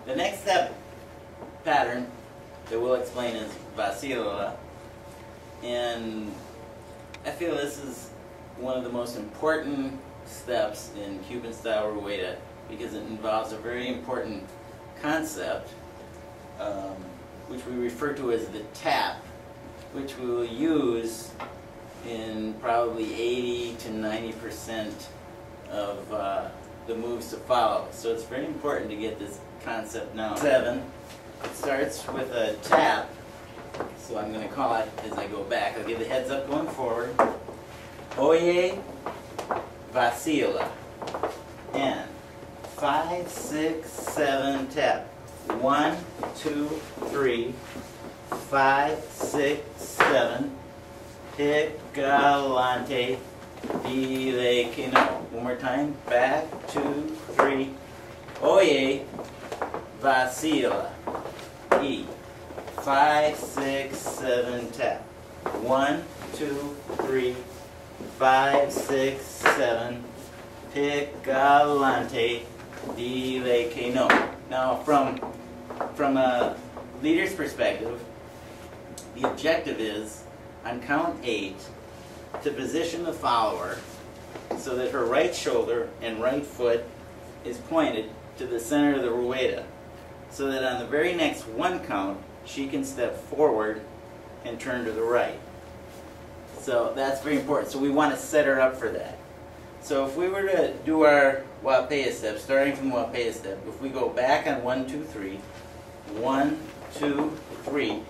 The next step pattern that we'll explain is Vacilala, and I feel this is one of the most important steps in Cuban style rueda because it involves a very important concept which we refer to as the tap, which we will use in probably 80 to 90% of the moves to follow. So it's very important to get this concept now. 7, it starts with a tap, so I'm going to call it as I go back. I'll give the heads up going forward. Oye, Vacilala. And 5, 6, 7, tap. 1, 2, 3, 5, 6, 7. Picalante, dile que no. One more time. Back, 2, 3. Oye, Vacilala. E. 5, 6, 7, tap. 1, 2, 3, 5, 6, 7. Picalante, dile que no. Now, from a leader's perspective, the objective is, on count 8, to position the follower so that her right shoulder and right foot is pointed to the center of the rueda, so that on the very next 1 count, she can step forward and turn to the right. So that's very important. So we want to set her up for that. So if we were to do our wapea step, starting from wapea step, if we go back on 1, 2, 3, 1, 2, 3,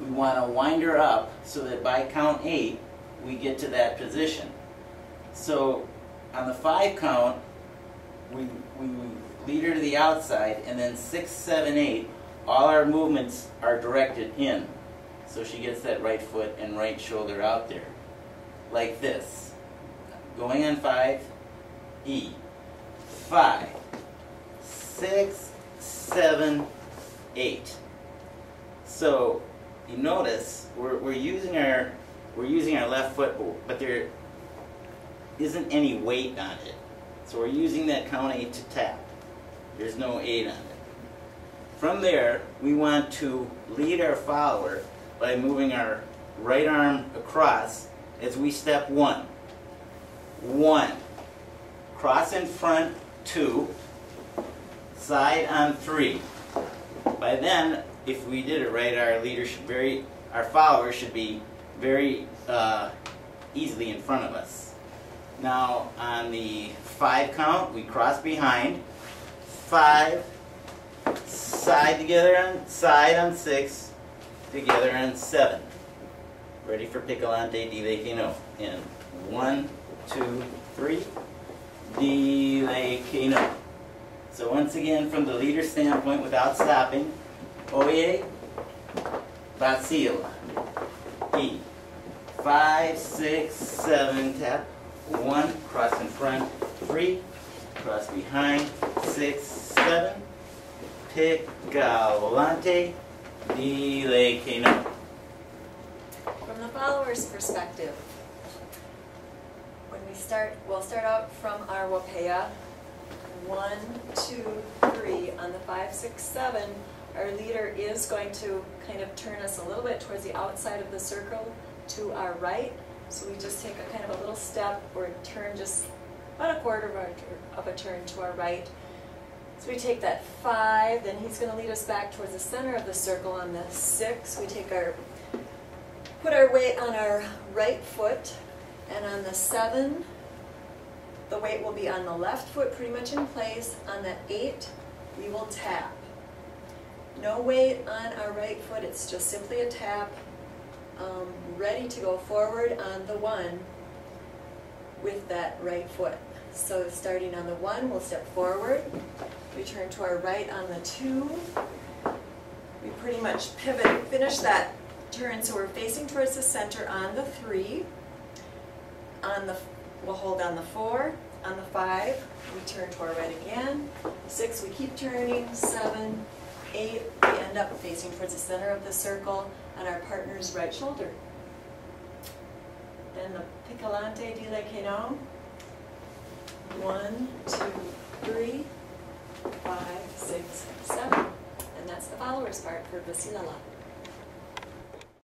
we want to wind her up so that by count 8, we get to that position. So on the 5 count, we lead her to the outside, and then 6, 7, 8, all our movements are directed in. So she gets that right foot and right shoulder out there, like this. Going on 5, E. 5, 6, 7, 8. So you notice we're using our left foot, but there isn't any weight on it. So we're using that count 8 to tap. There's no 8 on it. From there, we want to lead our follower by moving our right arm across as we step 1. 1. Cross in front, 2. Side on 3. By then, if we did it right, our follower should be very easily in front of us. Now, on the 5 count, we cross behind. 5. Side together on side on 6. Together on 7. Ready for Picalante, dile que no. In 1, 2, 3. Dile que no. So once again, from the leader standpoint, without stopping, Oye, Vacilala. E. 5, 6, 7, tap. 1, cross in front. 3, cross behind. 6, 7. Picalante, dile que no. From the follower's perspective, we'll start out from our wapea. 1, 2, 3. On the 5, 6, 7, our leader is going to kind of turn us a little bit towards the outside of the circle to our right. So we just take a kind of a little step or turn just about a quarter of a turn to our right. So we take that 5, then he's going to lead us back towards the center of the circle. On the 6, we put our weight on our right foot, and on the 7, the weight will be on the left foot pretty much in place. On the 8, we will tap. No weight on our right foot, it's just simply a tap, ready to go forward on the 1 with that right foot. So starting on the 1, we'll step forward, we turn to our right on the 2, we pretty much pivot, finish that turn so we're facing towards the center on the 3, we'll hold on the 4, on the 5, we turn to our right again, 6, we keep turning, 7, 8, we end up facing towards the center of the circle on our partner's right shoulder. Then the Picalante, dile que no. 1, 2, 3, 5, 6, 7. flowers part for Vacilala.